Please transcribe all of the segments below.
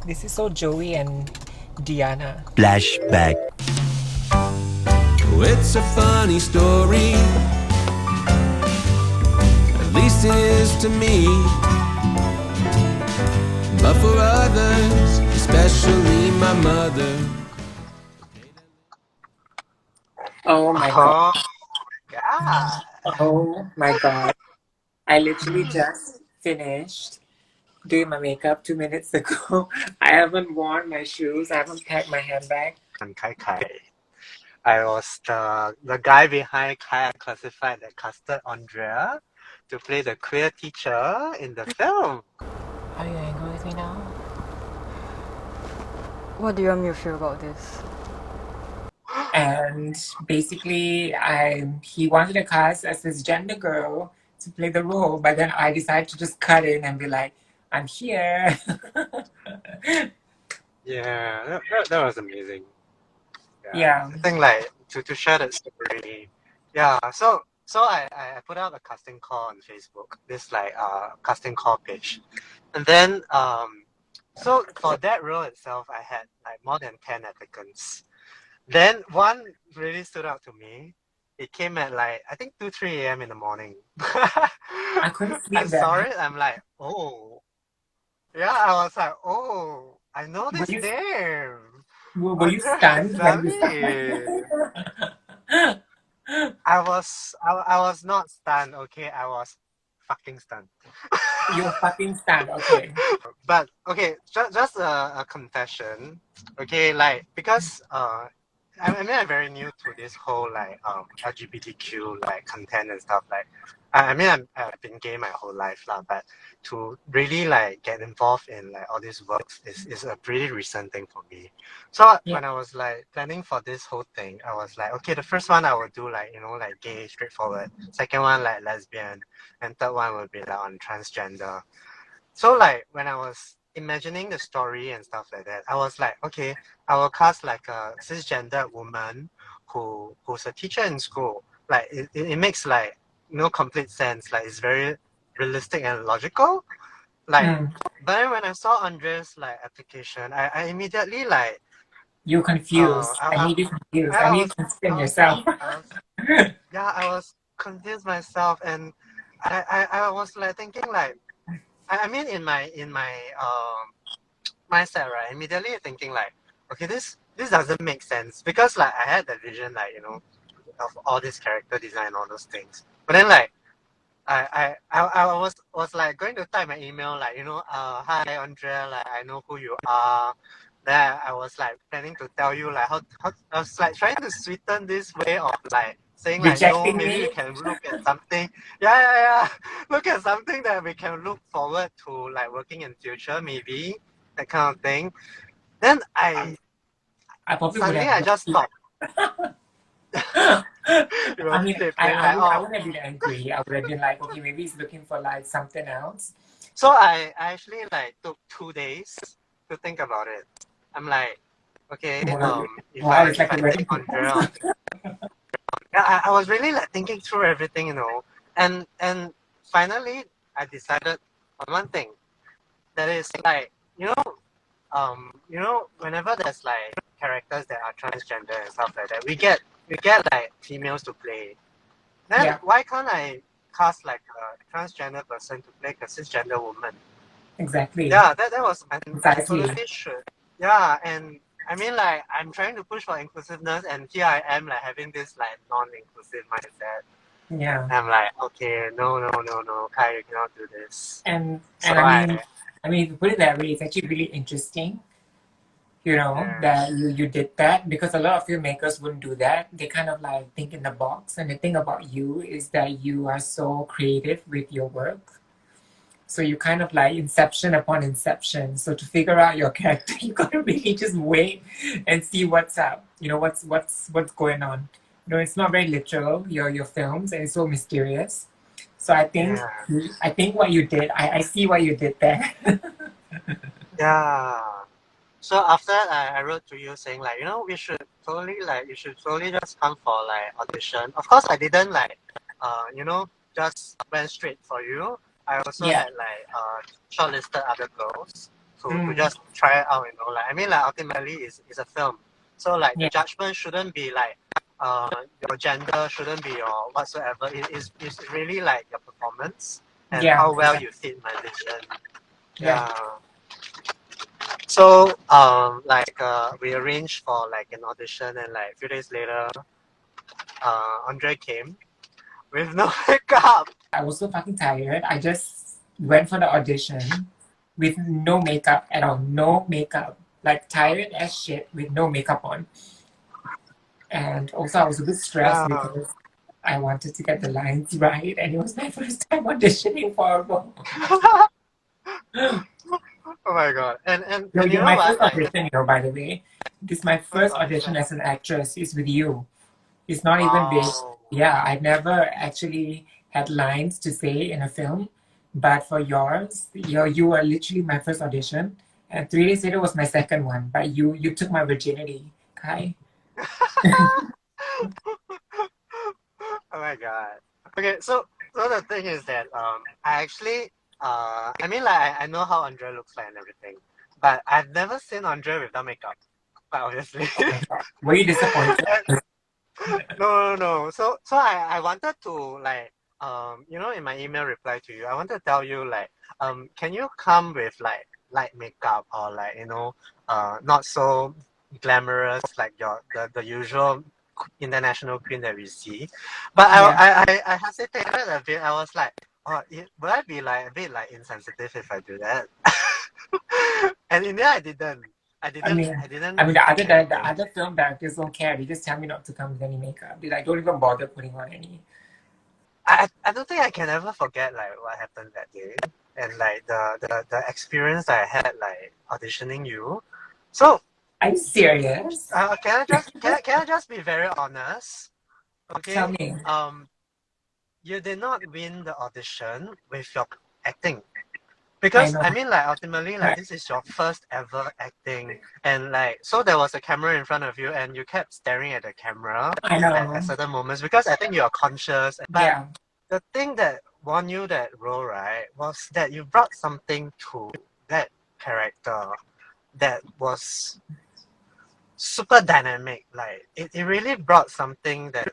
This is so Joey and Diana. Flashback. Oh, it's a funny story. At least it is to me. But for others, especially my mother. Oh my god. God. Oh my god. I literally just finished doing my makeup 2 minutes ago. I haven't worn my shoes. I haven't packed my handbag. I'm Kai. I was the guy behind Kai Unclassified that casted Andrea to play the queer teacher in the film. Are you angry with me now? What do you want me to feel about this? And basically, he wanted to cast a cisgender girl to play the role, but then I decided to just cut in and be like, I'm here. Yeah, that was amazing. Yeah. I think like to share that story. Yeah, so I put out a casting call on Facebook, this like casting call page. And then so for that role itself I had like more than 10 applicants. Then one really stood out to me. It came at like I think 2-3 a.m. in the morning. I couldn't I sleep saw that it, I'm like, oh. Yeah, I was like, oh, I know night. this name. Were you Andrea stunned when you saw Razali. it? I was not stunned, okay? I was fucking stunned. You were fucking stunned, okay. But okay, just a confession, okay? Like because I mean I'm very new to this whole like LGBTQ like content and stuff. Like I've been gay my whole life lah, but to really like get involved in like all these works is a pretty recent thing for me. So Yeah. when I was like planning for this whole thing, I was like, okay, the first one I would do like like gay, straightforward. Second one like lesbian, and third one would be like on transgender. So like when I was imagining the story and stuff like that, I was like, okay, I will cast like a cisgender woman who's a teacher in school. Like it makes like complete sense. Like it's very realistic and logical. Like but then when I saw Andrea's like application, I immediately like You were confused. I made you confused. I I made you was question I was yourself. I was confused myself, and I was like thinking like I mean in my mindset, right, immediately thinking like, okay, this doesn't make sense because like I had the vision like of all this character design and all those things, but then like I was like going to type my email like hi Andrea, like I know who you are. Then I was like planning to tell you like how I was like trying to sweeten this way of like saying like no, Rejecting maybe we me? can look at something. Yeah. Look at something that we can look forward to like working in future, maybe that kind of thing. Then I probably would suddenly have I just stopped. You were I mean, flipping like I oh. wouldn't have been angry. I would have been like, okay, maybe he's looking for like something else. So I actually like took 2 days to think about it. I'm like, okay, if Wow, I it's like a wedding take Andrea, yeah, I was really like thinking through everything, and finally I decided on one thing. That is like, whenever there's like characters that are transgender and stuff like that, we get like females to play. Then Yeah. why can't I cast like a transgender person to play a cisgender woman? Exactly. Yeah, that was I Precisely. totally should. Yeah, and I mean like I'm trying to push for inclusiveness, and here I am like having this like non-inclusive mindset. Yeah. I'm like, okay, no, Kai, you cannot do this. And So I mean, if you put it that way, it's actually really interesting, that you did that, because a lot of filmmakers wouldn't do that. They kind of like think in the box, and the thing about you is that you are so creative with your work. So you kind of like inception upon inception. So to figure out your character, you gotta really just wait and see what's up. What's going on. It's not very literal, your films, and it's so mysterious. So I think what you did, I see what you did there. yeah. So after that, I wrote to you saying like, you should totally just come for like audition. Of course, I didn't like, just went straight for you. I also Yeah. had like shortlisted other girls to just try it out, like, I mean, like, ultimately it's a film, so like the Yeah. judgment shouldn't be like your gender, shouldn't be your whatsoever. It's really like your performance and Yeah. how well you fit my vision. Yeah. So like we arranged for like an audition, and like a few days later Andre came with no makeup. I was so fucking tired. I just went for the audition with no makeup at all. No makeup. Like tired as shit with no makeup on. And also I was a bit stressed Yeah. because I wanted to get the lines right, and it was my first time auditioning for a role. Oh my god. And No, you you're know my what? first audition, by the way. This is my first audition Audition. as an actress is with you. It's not even big. Wow. Yeah, I've never actually had lines to say in a film, but for yours, you were literally my first audition, and 3 days later was my second one. But you took my virginity, Kai. Oh my god. Okay, so the thing is that I actually I mean, like, I know how Andre looks like and everything, but I've never seen Andre without makeup. But obviously. Oh my God. Were you disappointed? No. So I wanted to, like, in my email reply to you, I wanted to tell you, like, can you come with like light makeup, or like, not so glamorous like the usual international queen that we see. But Yeah. I hesitated a bit. I was like, oh, would I be like a bit like insensitive if I do that? And in the end, I didn't. I didn't I mean, think the anything. other film directors don't care. They just tell me not to come with any makeup. They like don't even bother putting on any. I don't think I can ever forget like what happened that day, and like the experience that I had like auditioning you. So Are you serious? can I just be very honest? Tell Okay. me. You did not win the audition with your acting. I Because know. I mean, like, ultimately, like, this is your first ever acting, and like, so there was a camera in front of you, and you kept staring at the camera I at know. certain moments, because I think you are conscious. But Yeah. the thing that won you that role, right, was that you brought something to that character that was super dynamic. Like, it really brought something that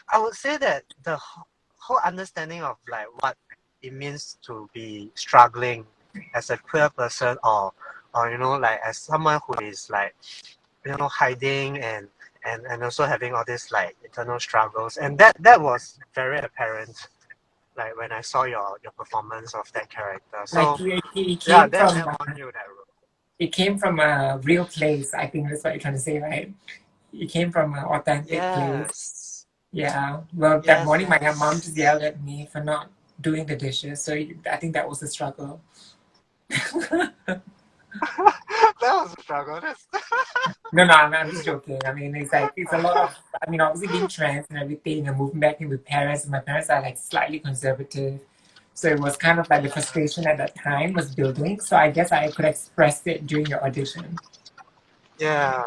I would say that the whole understanding of like what it means to be struggling as a queer person, or like as someone who is like hiding and also having all these like internal struggles, and that was very apparent like when I saw your performance of that character. Like So it yeah, came that from won you that role. it came from a real place. I think that's what you're trying to say, right? It came from an authentic place. Yes. Yeah. Well, that Yes, morning my mom just yes. yelled at me for not doing the dishes. So I think that was a struggle. That was a struggle. No, I'm just joking. I mean, it's like it's a lot of. I mean, obviously being trans and everything, and moving back in with parents. And my parents are like slightly conservative, so it was kind of like the frustration at that time was building. So I guess I could express it during your audition. Yeah.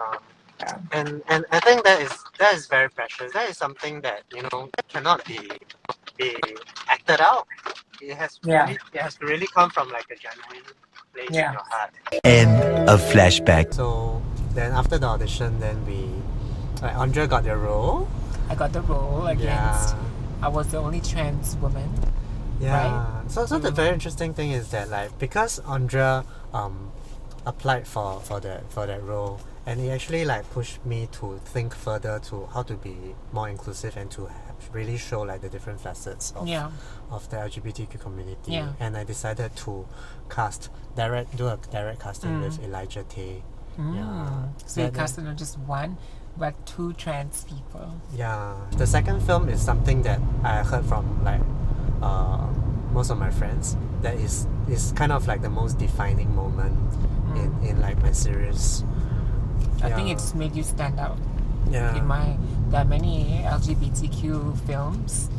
Yeah. And I think that is very precious. That is something that cannot be acted out. Yeah. It has to really come from like a genuine place in Yeah. your heart. End of flashback. So then after the audition, then like Andrea got the role. I got the role against. Yeah. I was the only trans woman. Yeah. Right? So the very interesting thing is that like because Andrea applied for that role, and it actually like pushed me to think further to how to be more inclusive and to really show like the different facets of the LGBTQ community. Yeah. And I decided to do a direct casting with Elijah Tay. Yeah. So you casted not just one, but two trans people. Yeah. The second film is something that I heard from like most of my friends that is kind of like the most defining moment in like my series. I think it's made you stand out. Yeah. There are many LGBTQ films,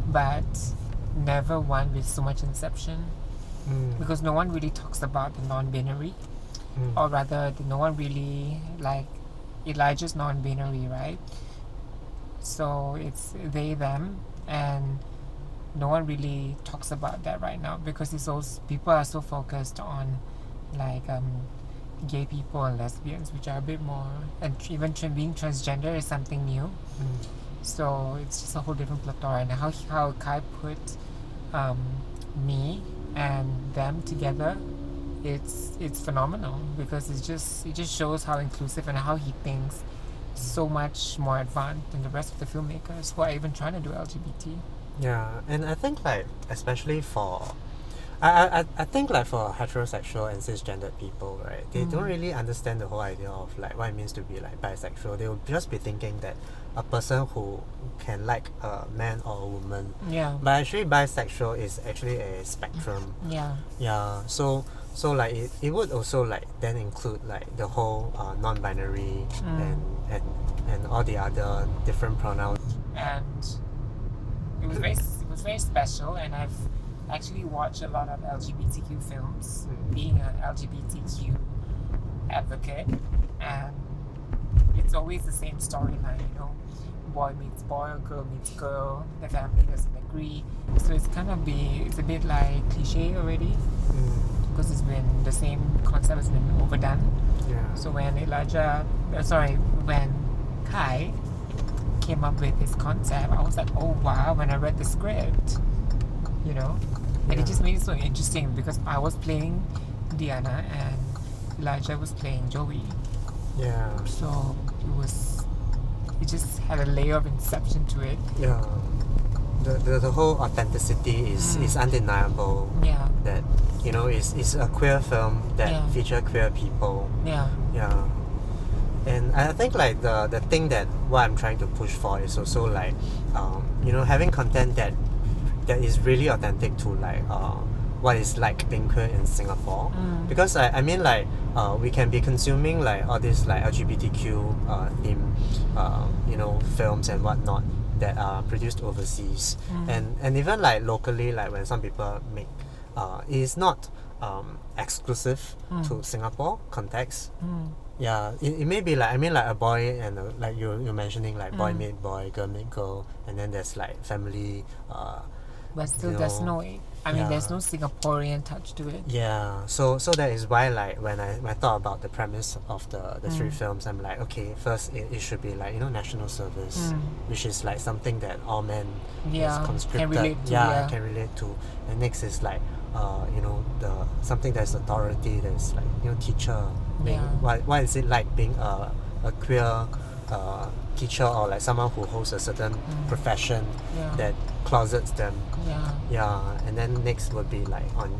but never one with so much inception. Because no one really talks about the non-binary, or rather, no one really like Elijah's non-binary, right? So it's they, them, and no one really talks about that right now because people are so focused on like gay people and lesbians, which are a bit more, and even being transgender is something new. So it's just a whole different plethora. And how Kai put me and them together, it's phenomenal, because it just shows how inclusive and how he thinks so much more advanced than the rest of the filmmakers who are even trying to do LGBT. Yeah, and I think like especially for I think like for heterosexual and cisgendered people, right, they don't really understand the whole idea of like what it means to be like bisexual. They will just be thinking that a person who can like a man or a woman. Yeah. But actually bisexual is actually a spectrum. Yeah. Yeah. So like it would also like then include like the whole non-binary and all the other different pronouns. And it was very special, and I've actually watched a lot of LGBTQ films, being an LGBTQ advocate, and it's always the same storyline, you know, boy meets boy or girl meets girl, the family doesn't agree, so it's a bit like cliche already, because it's been the same concept has been overdone. Yeah. So when when Kai came up with this concept, I was like, oh wow, when I read the script, you know, and it just made it so interesting, because I was playing Diana and Elijah was playing Joey. Yeah. So it just had a layer of inception to it. Yeah. The whole authenticity is undeniable. Yeah. That, you know, is a queer film that feature queer people. Yeah. Yeah. And I think like the thing that what I'm trying to push for is also like you know, having content that is really authentic to like what it's like being queer in Singapore. Because I mean like we can be consuming like all these like LGBTQ theme you know, films and whatnot that are produced overseas, and even like locally, like when some people make it is not exclusive to Singapore context. Yeah, it may be like, I mean like a boy and like you're mentioning like boy meet boy, girl meet girl, and then there's like family But still, you there's know, there's no Singaporean touch to it. Yeah, so that is why like when I thought about the premise of the three films, I'm like, okay, first it should be like, you know, national service, which is like something that all men is conscripted, can relate to. And next is like you know, something that's authority, that's like, you know, teacher. What is it like being a queer teacher, or like someone who holds a certain profession that closets them. And then next would be like on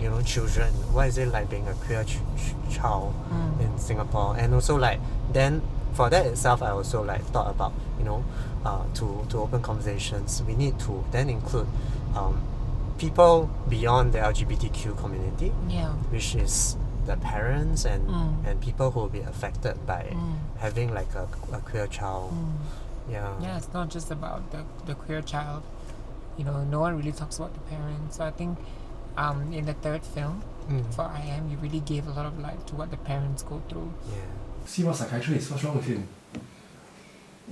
you know, children. What is it like being a queer child in Singapore? And also like then for that itself, I also like thought about, you know, to open conversations, we need to then include people beyond the LGBTQ community, which is the parents and people who will be affected by having like a queer child. Yeah, it's not just about the queer child. You know, no one really talks about the parents. So I think in the third film, for I Am, you really gave a lot of light to what the parents go through. See what psychiatrist, what's wrong with him?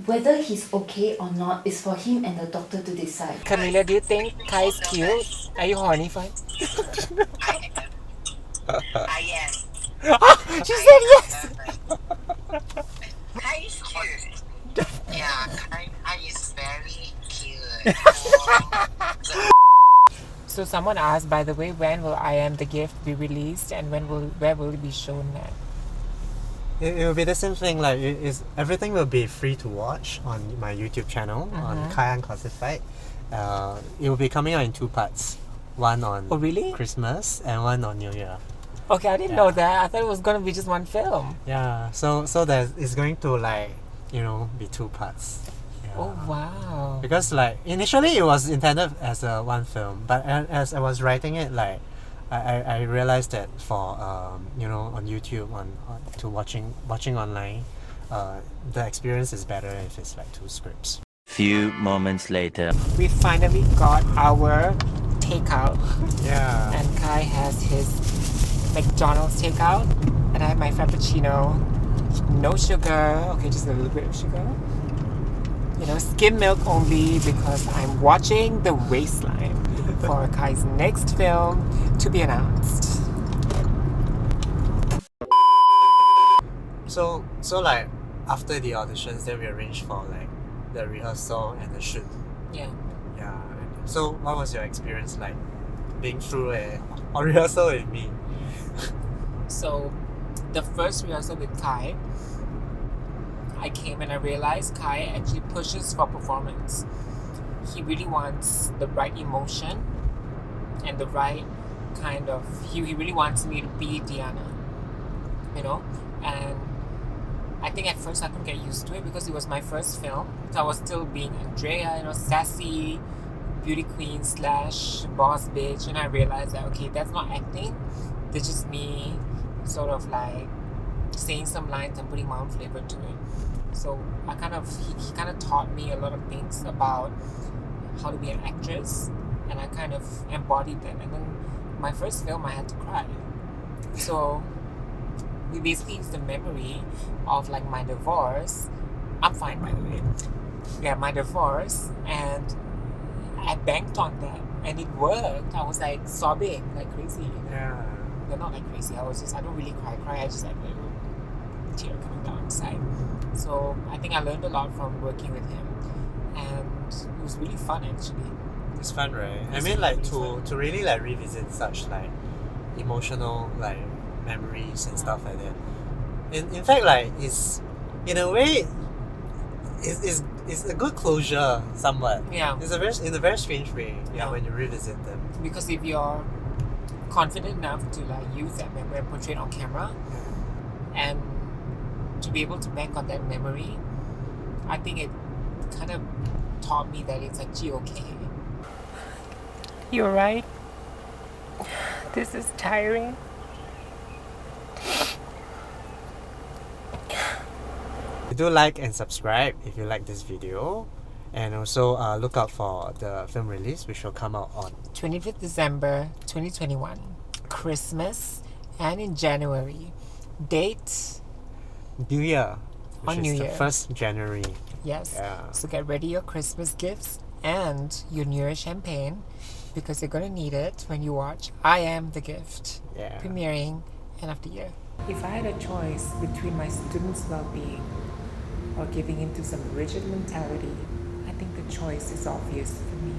Whether he's okay or not is for him and the doctor to decide. Camila, do you think Kai is cute? Are you horny for him? I am. She said yes! Kai is cute. Yeah, Kai is very cute. So someone asked, by the way, when will I Am the Gift be released, and where will it be shown at? It will be the same thing, like everything will be free to watch on my YouTube channel, on Kai Unclassified. It will be coming out in 2 parts. One on Christmas and one on New Year. Okay, I didn't know that. I thought it was going to be just one film. Yeah, so it's going to like, you know, be 2 parts. Oh wow. Because like initially it was intended as a one film, but as I was writing it, like I realized that for you know, on YouTube to watching online, the experience is better if it's like 2 scripts. Few moments later, we finally got our takeout. Yeah. And Kai has his McDonald's takeout, and I have my frappuccino, no sugar. Okay, just a little bit of sugar. You know, skim milk only, because I'm watching The Waistline for Kai's next film to be announced. So like after the auditions, then we arranged for like the rehearsal and the shoot. Yeah. Yeah. So what was your experience like being through a rehearsal with me? So the first rehearsal with Kai, I came and I realized Kai actually pushes for performance. He really wants the right emotion and the right kind of, he really wants me to be Diana, you know. And I think at first I couldn't get used to it because it was my first film, so I was still being Andrea, you know, sassy beauty queen / boss bitch. And I realized that, okay, that's not acting, that's just me sort of like saying some lines and putting my own flavor to it. So I kind of, he kind of taught me a lot of things about how to be an actress, and I kind of embodied them. And then my first film, I had to cry. So we basically used the memory of like my divorce. I'm fine, by the way. Yeah, my divorce, and I banked on that, and it worked. I was like sobbing like crazy. Yeah. No, not like crazy. I don't really cry. I just like a little tear coming down inside. So I think I learned a lot from working with him, and it was really fun actually. It's fun, right? I It's mean, like really to really like revisit such like emotional like memories and stuff like that. In fact, like it's in a way, it's a good closure somewhat. Yeah. It's in a very strange way. Yeah, Yeah. when you revisit them. Because if you're confident enough to like use that memory and portray it on camera, and to be able to bank on that memory, I think it kind of taught me that it's actually okay. You're right. This is tiring. Do like and subscribe if you like this video, and also look out for the film release, which will come out on 25th December 2021, Christmas, and in January. Date New Year, which On is New the Year. 1st January. Yes. Yeah. So get ready your Christmas gifts and your New Year champagne, because you're gonna need it when you watch I Am the Gift, Yeah. premiering end of the year. If I had a choice between my students' well-being or giving into some rigid mentality, I think the choice is obvious for me.